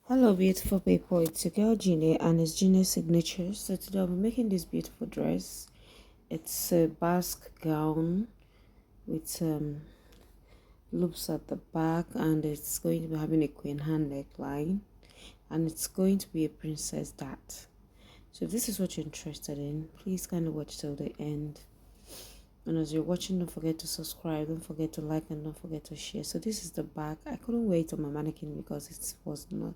Hello beautiful people, it's your girl Genie and it's Genie's signature. So today I'll be making this beautiful dress. It's a Basque gown with loops at the back, and it's going to be having a queen hand neckline, and it's going to be a princess dart. So if this is what you're interested in, please kind of watch till the end. And as you're watching, don't forget to subscribe, don't forget to like, and don't forget to share. So this is the back. I couldn't wait on my mannequin because it was not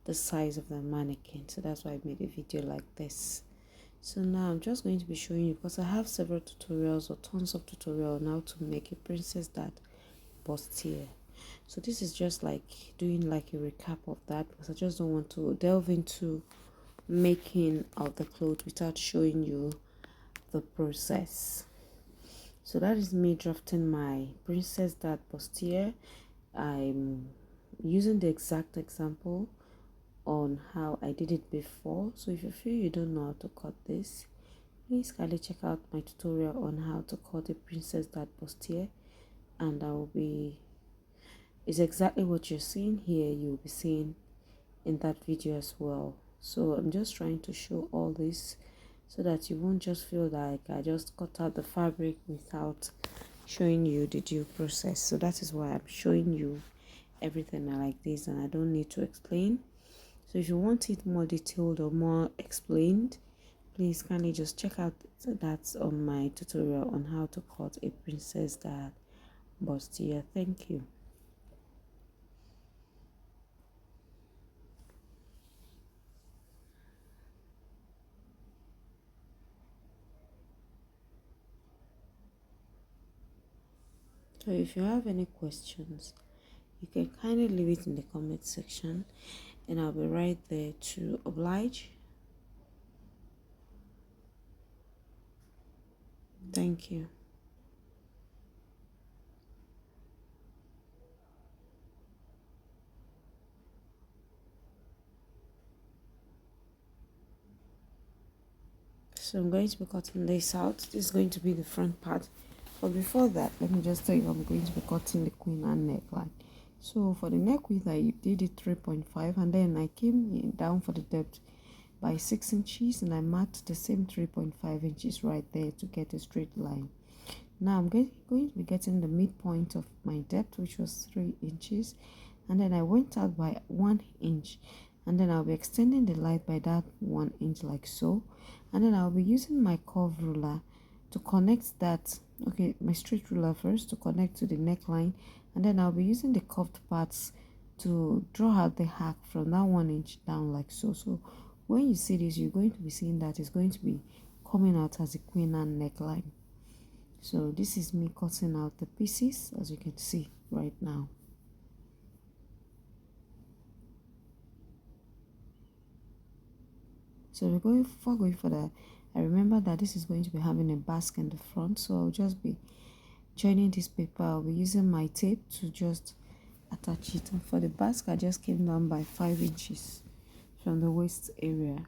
the size of the mannequin, so that's why I made a video like this. So now I'm just going to be showing you, because I have several tutorials or tons of tutorial on how to make a princess dart bustier. So this is just like doing like a recap of that, because I just don't want to delve into making of the clothes without showing you the process. So that is me drafting my princess dart bustier. I'm using the exact example on how I did it before. So if you feel you don't know how to cut this, please kindly check out my tutorial on how to cut a princess dart bustier, and it's exactly what you're seeing here, you'll be seeing in that video as well. So I'm just trying to show all this so that you won't just feel like I just cut out the fabric without showing you the due process. So that is why I'm showing you everything like this, and I don't need to explain. So if you want it more detailed or more explained, please kindly just check out that on my tutorial on how to cut a princess dart bustier. Thank you. So if you have any questions, you can kindly leave it in the comment section, and I'll be right there to oblige. Thank you. So I'm going to be cutting this out. This is going to be the front part. But before that, let me just tell you I'm going to be cutting the queen and neckline. So for the neck width, I did it 3.5, and then I came down for the depth by 6 inches, and I marked the same 3.5 inches right there to get a straight line. Now I'm going to be getting the midpoint of my depth, which was 3 inches, and then I went out by 1 inch, and then I'll be extending the light by that 1 inch like so, and then I'll be using my curve ruler to connect that, okay, my straight ruler first to connect to the neckline, and then I'll be using the curved parts to draw out the hack from that 1 inch down like so. So when you see this, you're going to be seeing that it's going to be coming out as a queen and neckline. So this is me cutting out the pieces, as you can see right now. So before going for that, I remember that this is going to be having a basque in the front, so I'll just be joining this paper. I'll be using my tape to just attach it, and for the basque I just came down by 5 inches from the waist area.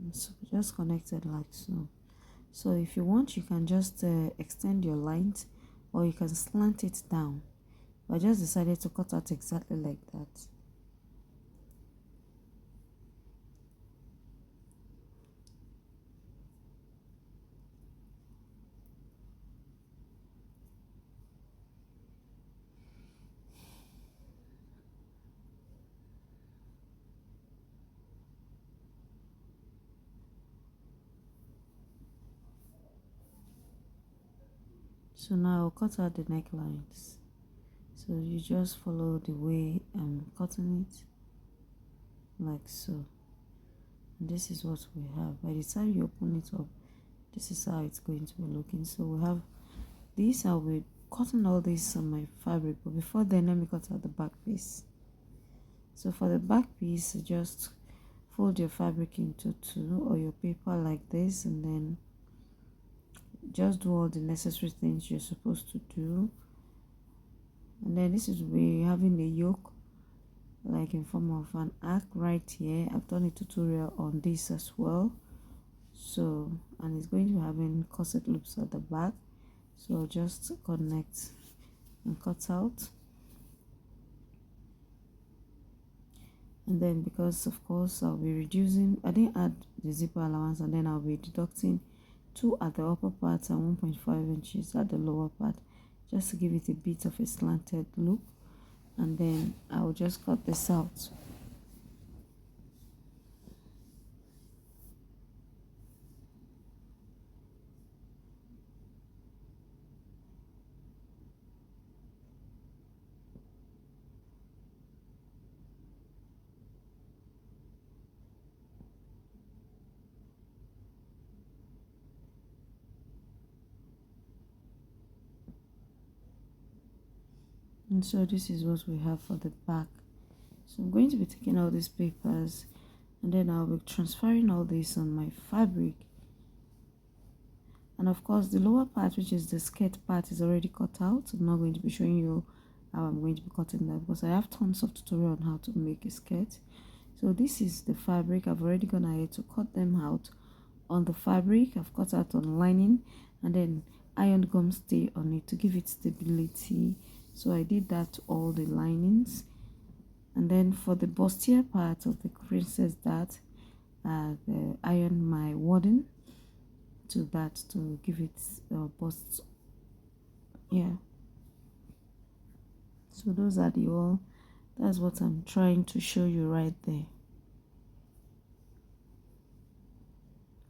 And so just connect it like so. So if you want, you can just extend your lines, or you can slant it down. But I just decided to cut out exactly like that. So now I'll cut out the necklines. So you just follow the way I'm cutting it, like so. And this is what we have. By the time you open it up, this is how it's going to be looking. So we have this. I'll be cutting all this on my fabric, but before then, let me cut out the back piece. So for the back piece, just fold your fabric into two, or your paper like this, and then just do all the necessary things you're supposed to do. And then this is we having a yoke like in form of an arc right here. I've done a tutorial on this as well. So, and it's going to be having corset loops at the back. So just connect and cut out. And then because of course I'll be reducing, I didn't add the zipper allowance, and then I'll be deducting 2 at the upper part and 1.5 inches at the lower part, just to give it a bit of a slanted look. And then I'll just cut this out. And so this is what we have for the back. So I'm going to be taking all these papers, and then I'll be transferring all this on my fabric. And of course the lower part, which is the skirt part, is already cut out. I'm not going to be showing you how I'm going to be cutting that, because I have tons of tutorial on how to make a skirt. So this is the fabric. I've already gone ahead to cut them out on the fabric. I've cut out on lining, and then iron gum stay on it to give it stability. So I did that to all the linings. And then for the bustier part of the princess dart, the iron my wadding to that to give it bust. Yeah, so those are the all. That's what I'm trying to show you right there.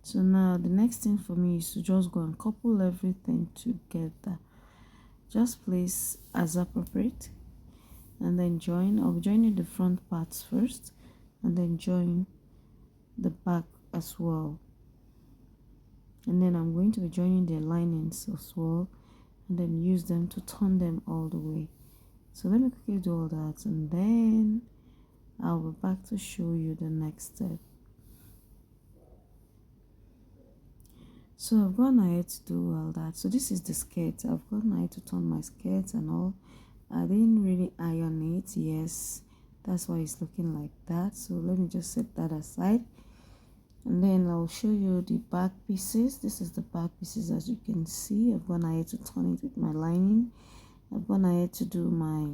So now the next thing for me is to just go and couple everything together. Just place as appropriate, and then join. I'll be joining the front parts first, and then join the back as well. And then I'm going to be joining the linings as well, and then use them to turn them all the way. So let me quickly do all that, and then I'll be back to show you the next step. So I've gone ahead to do all that. So this is the skirt. I've gone ahead to turn my skirt and all. I didn't really iron it. Yes, that's why it's looking like that. So let me just set that aside, and then I'll show you the back pieces. This is the back pieces. As you can see, I've gone ahead to turn it with my lining. I've gone ahead to do my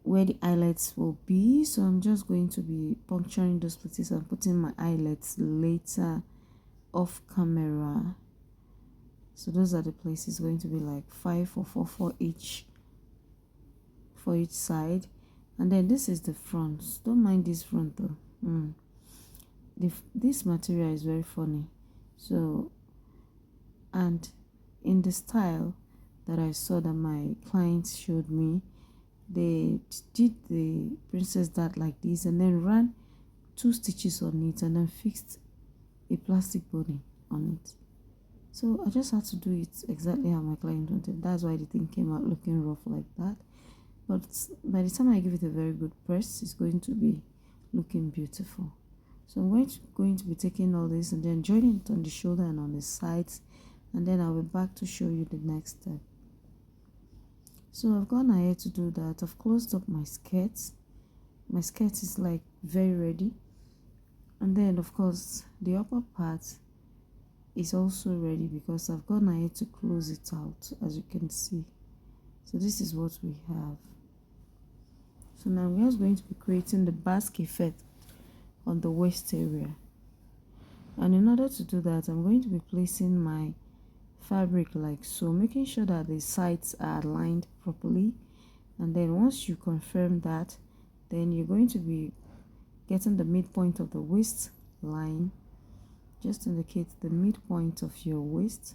where the eyelets will be. So I'm just going to be puncturing those places and putting my eyelets later off camera. So those are the places going to be like 5 or 4 for each side. And then this is the front. Don't mind this front though. This material is very funny. So, and in the style that I saw that my clients showed me, they did the princess dart like this, and then ran 2 stitches on it, and then fixed a plastic body on it. So I just had to do it exactly how my client wanted. That's why the thing came out looking rough like that. But by the time I give it a very good press, it's going to be looking beautiful. So I'm going to be taking all this and then joining it on the shoulder and on the sides, and then I'll be back to show you the next step. So I've gone ahead to do that. I've closed up my skirt. My skirt is like very ready. And then of course the upper part is also ready because I've gone ahead to close it out, as you can see. So this is what we have. So now we're just going to be creating the basque effect on the waist area. And in order to do that, I'm going to be placing my fabric like so, making sure that the sides are aligned properly. And then once you confirm that, then you're going to be getting the midpoint of the waist line. Just indicate the midpoint of your waist.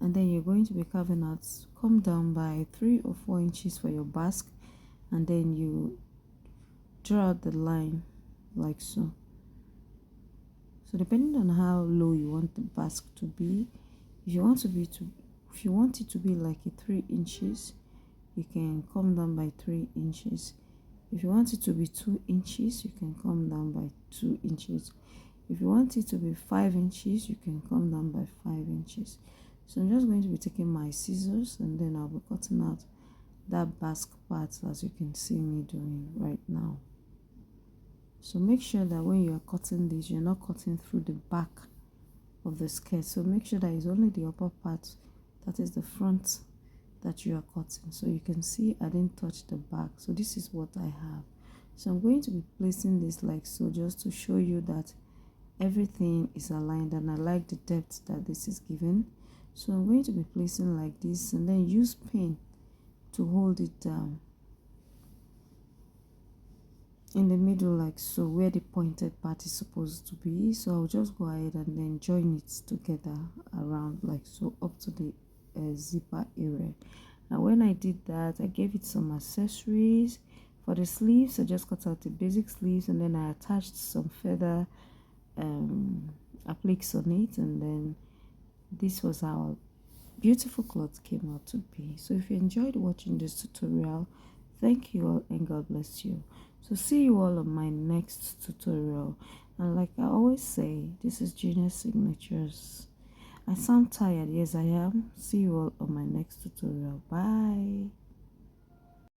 And then you're going to be carving out, come down by 3 or 4 inches for your basque, and then you draw out the line like so. So depending on how low you want the basque to be, if you want it to be like a 3 inches, you can come down by 3 inches. If you want it to be 2 inches, you can come down by 2 inches. If you want it to be 5 inches, you can come down by 5 inches. So I'm just going to be taking my scissors, and then I'll be cutting out that basque part, as you can see me doing right now. So make sure that when you are cutting this, you're not cutting through the back of the skirt. So make sure that it's only the upper part, that is the front, that you are cutting. So you can see I didn't touch the back. So this is what I have. So I'm going to be placing this like so, just to show you that everything is aligned, and I like the depth that this is given. So I'm going to be placing like this, and then use pin to hold it down in the middle like so, where the pointed part is supposed to be. So I'll just go ahead and then join it together around like so, up to the zipper area. Now when I did that, I gave it some accessories. For the sleeves, I just cut out the basic sleeves, and then I attached some feather appliques on it, and then this was how beautiful cloth came out to be. So if you enjoyed watching this tutorial, thank you all, and God bless you. So see you all on my next tutorial. And like I always say, this is Genius Signatures. I sound tired, yes I am. See you all on my next tutorial. Bye.